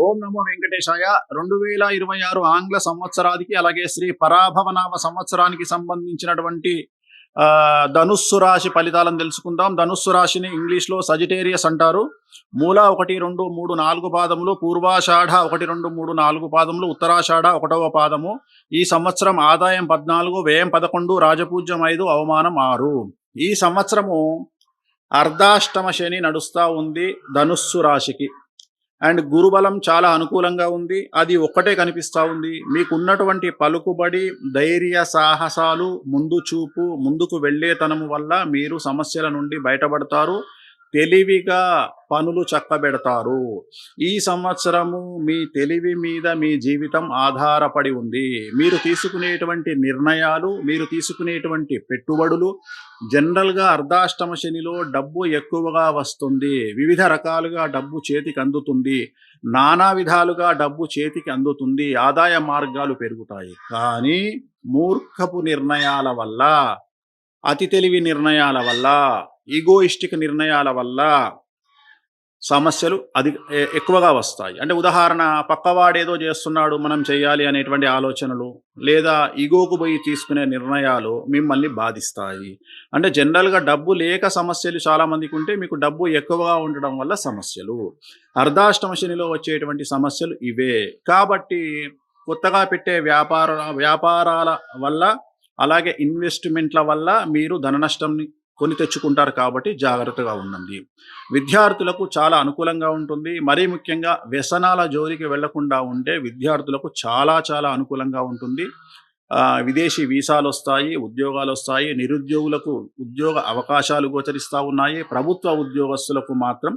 ఓం నమో వెంకటేశాయ. 2026 ఆంగ్ల సంవత్సరానికి అలాగే శ్రీ పరాభవనామ సంవత్సరానికి సంబంధించినటువంటి ధనుస్సు రాశి ఫలితాలను తెలుసుకుందాం. ధనుస్సు రాశిని ఇంగ్లీష్లో సజిటేరియస్ అంటారు. మూల 1, 2, 3, 4 పాదములు, పూర్వాషాఢ 1, 2, 3, 4 పాదములు, ఉత్తరాషాఢ 1వ పాదము. ఈ సంవత్సరం ఆదాయం 14, వ్యయం 11, రాజపూజ్యం 5, అవమానం 6. ఈ సంవత్సరము అర్ధాష్టమ శని నడుస్తూ ఉంది ధనుస్సు రాశికి. అండ్ గురుబలం చాలా అనుకూలంగా ఉంది. అది ఒక్కటే కనిపిస్తూ ఉంది. మీకున్నటువంటి పలుకుబడి, ధైర్య సాహసాలు, ముందు చూపు, ముందుకు వెళ్ళేతనము వల్ల మీరు సమస్యల నుండి బయటపడతారు. తెలివిగా పనులు చక్కబెడతారు. ఈ సంవత్సరము మీ తెలివి మీద మీ జీవితం ఆధారపడి ఉంది. మీరు తీసుకునేటువంటి నిర్ణయాలు, మీరు తీసుకునేటువంటి పెట్టుబడులు, జనరల్గా అర్ధాష్టమ శనిలో డబ్బు ఎక్కువగా వస్తుంది. వివిధ రకాలుగా డబ్బు చేతికి అందుతుంది. నానా విధాలుగా డబ్బు చేతికి అందుతుంది. ఆదాయ మార్గాలు పెరుగుతాయి. కానీ మూర్ఖపు నిర్ణయాల వల్ల, అతి తెలివి నిర్ణయాల వల్ల, ఈగోయిస్టిక్ నిర్ణయాల వల్ల సమస్యలు ఎక్కువగా వస్తాయి. అంటే ఉదాహరణ, పక్కవాడేదో చేస్తున్నాడు మనం చేయాలి అనేటువంటి ఆలోచనలు, లేదా ఈగోకు పోయి తీసుకునే నిర్ణయాలు మిమ్మల్ని బాధిస్తాయి. అంటే జనరల్గా డబ్బు లేక సమస్యలు చాలామందికి ఉంటే, మీకు డబ్బు ఎక్కువగా ఉండడం వల్ల సమస్యలు. అర్ధాష్టమ శనిలో వచ్చేటువంటి సమస్యలు ఇవే. కాబట్టి కొత్తగా పెట్టే వ్యాపారాల వల్ల, అలాగే ఇన్వెస్ట్మెంట్ల వల్ల మీరు ధన నష్టంని కొని తెచ్చుకుంటారు. కాబట్టి జాగ్రత్తగా ఉండండి. విద్యార్థులకు చాలా అనుకూలంగా ఉంటుంది. మరీ ముఖ్యంగా వ్యసనాల జోలికి వెళ్లకుండా ఉంటే విద్యార్థులకు చాలా చాలా అనుకూలంగా ఉంటుంది. విదేశీ వీసాలు వస్తాయి, ఉద్యోగాలు వస్తాయి. నిరుద్యోగులకు ఉద్యోగ అవకాశాలు గోచరిస్తూ ఉన్నాయి. ప్రభుత్వ ఉద్యోగస్తులకు మాత్రం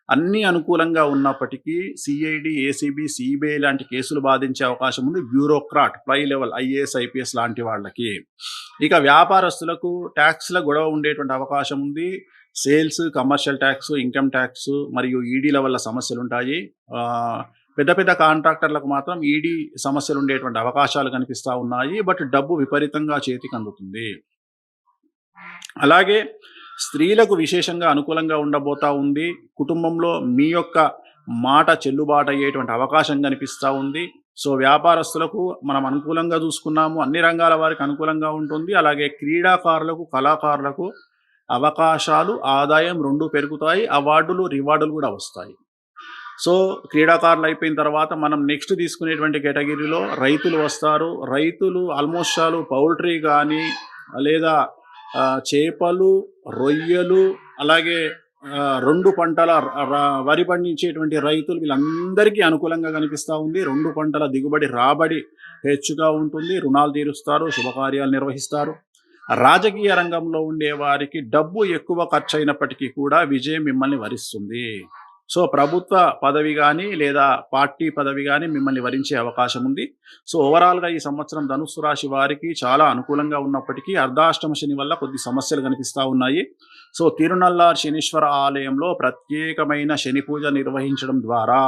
అన్నీ అనుకూలంగా ఉన్నప్పటికీ సిఐడి, ఏసీబీ, సిబిఐ లాంటి కేసులు బాధించే అవకాశం ఉంది. బ్యూరోక్రాట్, పై లెవెల్ ఐఏఎస్, ఐపీఎస్ లాంటి వాళ్ళకి. ఇక వ్యాపారస్తులకు ట్యాక్స్ల గొడవ ఉండేటువంటి అవకాశం ఉంది. Sales, commercial tax, income tax మరియు ఈడీల వల్ల సమస్యలు ఉంటాయి. పెద్ద పెద్ద కాంట్రాక్టర్లకు మాత్రం ఈడీ సమస్యలు ఉండేటువంటి అవకాశాలు కనిపిస్తూ ఉన్నాయి. బట్ డబ్బు విపరీతంగా చేతికి అందుతుంది. అలాగే స్త్రీలకు విశేషంగా అనుకూలంగా ఉండబోతా ఉంది. కుటుంబంలో మీ యొక్క మాట చెల్లుబాటు అయ్యేటువంటి అవకాశం కనిపిస్తూ ఉంది. సో వ్యాపారస్తులకు మనం అనుకూలంగా చూసుకున్నాము. అన్ని రంగాల వారికి అనుకూలంగా ఉంటుంది. అలాగే క్రీడాకారులకు, కళాకారులకు అవకాశాలు, ఆదాయం 2 పెరుగుతాయి. అవార్డులు, రివార్డులు కూడా వస్తాయి. సో క్రీడాకారులు అయిపోయిన తర్వాత మనం నెక్స్ట్ తీసుకునేటువంటి కేటగిరీలో రైతులు వస్తారు. రైతులు ఆల్మోస్ట్ పౌల్ట్రీ కానీ, లేదా చేపలు, రొయ్యలు, అలాగే 2 పంటల వరి పండించేటువంటి రైతులు, వీళ్ళందరికీ అనుకూలంగా కనిపిస్తూ ఉంది. 2 పంటల దిగుబడి, రాబడి హెచ్చుగా ఉంటుంది. రుణాలు తీరుస్తారు, శుభకార్యాలు నిర్వహిస్తారు. రాజకీయ రంగంలో ఉండే వారికి డబ్బు ఎక్కువ ఖర్చు అయినప్పటికీ కూడా విజయం మిమ్మల్ని వరిస్తుంది. సో ప్రభుత్వ పదవి కానీ, లేదా పార్టీ పదవి కానీ మిమ్మల్ని వరించే అవకాశం ఉంది. సో ఓవరాల్గా ఈ సంవత్సరం ధనుస్సు రాశి వారికి చాలా అనుకూలంగా ఉన్నప్పటికీ అర్ధాష్టమ శని వల్ల కొద్ది సమస్యలు కనిపిస్తూ ఉన్నాయి. సో తిరునల్లార్ శనీశ్వర ఆలయంలో ప్రత్యేకమైన శని పూజ నిర్వహించడం ద్వారా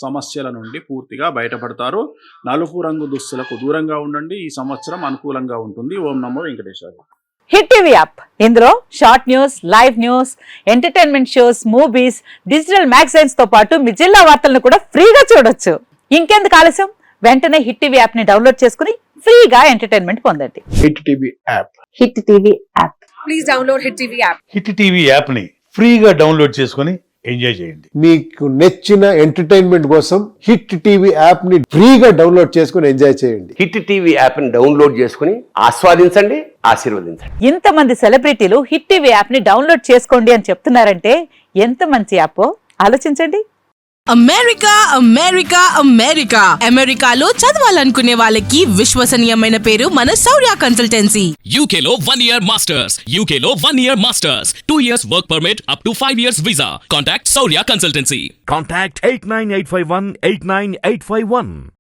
సమస్యల నుండి పూర్తిగా బయటపడతారు. నలుపు రంగు దుస్తులకు దూరంగా ఉండండి. ఈ సంవత్సరం అనుకూలంగా ఉంటుంది. ఓం నమో వెంకటేశ్వర. హిట్ టీవీ యాప్, ఇందులో short news, live news, entertainment shows, movies, digital magazines తో పాటు మీ జిల్లా వార్తలను కూడా ఫ్రీగా చూడొచ్చు. ఇంకెందుకు ఆలస్యం, వెంటనే హిట్ టీవీ యాప్ ని డౌన్లోడ్ చేసుకుని ఫ్రీగా ఎంటర్టైన్మెంట్ పొందండి. Hit TV app. Hit TV app. Please download hit TV app. Hit TV app ని ఫ్రీగా డౌన్లోడ్ చేసుకుని ఎంజాయ్ చేయండి. మీకు నచ్చిన ఎంటర్టైన్మెంట్ కోసం హిట్ టీవీ యాప్ ని ఫ్రీగా డౌన్లోడ్ చేసుకుని ఎంజాయ్ చేయండి. హిట్ టీవీ యాప్ ని డౌన్లోడ్ చేసుకుని ఆస్వాదించండి, ఆశీర్వదించండి. ఇంతమంది సెలబ్రిటీలు హిట్ టీవీ యాప్ ని డౌన్లోడ్ చేసుకోండి అని చెప్తున్నారంటే ఎంత మంచి యాప్ ఆలోచించండి. అమెరికా అమెరికా అమెరికా అమెరికాలో చదవాలనుకునే వాళ్ళకి విశ్వసనీయమైన పేరు మన శౌర్య కన్సల్టెన్సీ. UK లో 1 year masters, UK లో 1 year masters, 2 years work permit up to 5 years visa. Contact Saurya Consultancy. Contact 89851 89851.